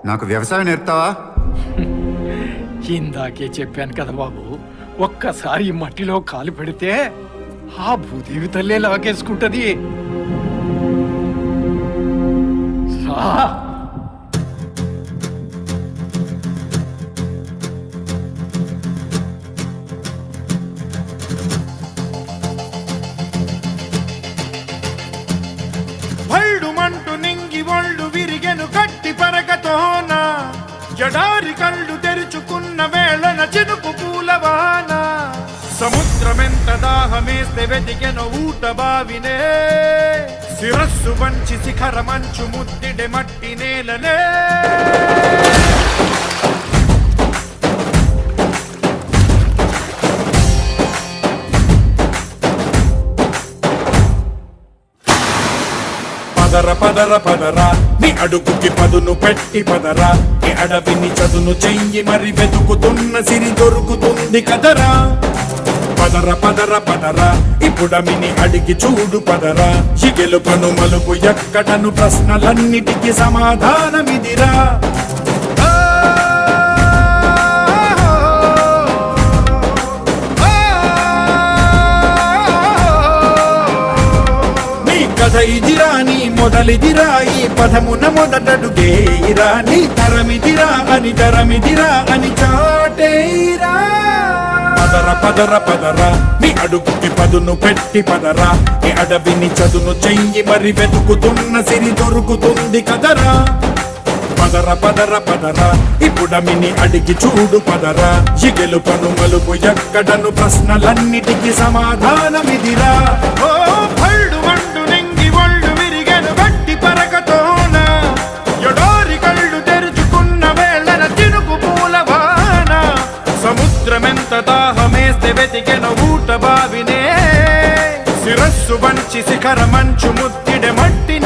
నాకు వ్యవసాయం నేర్పుతావా? ఇందాకే చెప్పాను కదా బాబు, ఒక్కసారి ఈ మట్టిలో కాలు పెడితే ఆ భూదేవి తల్లే లాగేసుకుంటది. భళ్ళుమంటూ నింగి ఒళ్ళు విరిగెను గట్టి పరకతోన, జడారి కళ్ళు తెరుచుకున్న వేళన చినుకు పూలవాన. సముద్రమెంత దాహమేస్తే వెతికెను ఊట బావినే, శిరస్సు వంచి శిఖర మంచు ముద్దిడె మట్టి నేలనే. పదర పదర పదరా నీ అడుగుకి పదును పెట్టి పదరా, ఈ అడవిని చదును చెయ్యి మరి వెతుకుతున్న సిరి దొరుకుతుంది కదరా. పదర పదర పదరా ఇప్పుడమిని అడిగి చూడు పదరా, ఈ గెలుపను మలుపు ఎక్కడను ప్రశ్నలన్నిటికీ సమాధానమిదిరా. కథ ఇదిరా నీ మొదలిదిరా, ఈ పదమున మొదటడుగేయిరా, నీ తరమిదిరా అని తరమిదిరా అని చాటేయిరా. పదర పదర పదరా నీ అడుగుకి పదును పెట్టి పదరా, ఈ అడవిని చదును చెయ్యి మరి వెతుకుతున్న సిరి దొరుకుతుంది కదరా. పదర పదర పదరా ఇప్పుడమిని అడిగి చూడు పదరా, ఈ గెలుపను మలుపు ఎక్కడను ప్రశ్నలన్నిటికీ సమాధానమిదిరా. ఓ భళ్ళు మండు నింగి ఒళ్ళు విరిగెను గట్టి పరకతోన, ఎడారి కళ్ళు తెరుచుకున్న వేళన చినుకు పూలవాన. సముద్రమెంత దాహమేస్తే వెతికెను ఊట బావినే, శిరస్సు వంచి శిఖర మంచు ముద్దిడె మట్టి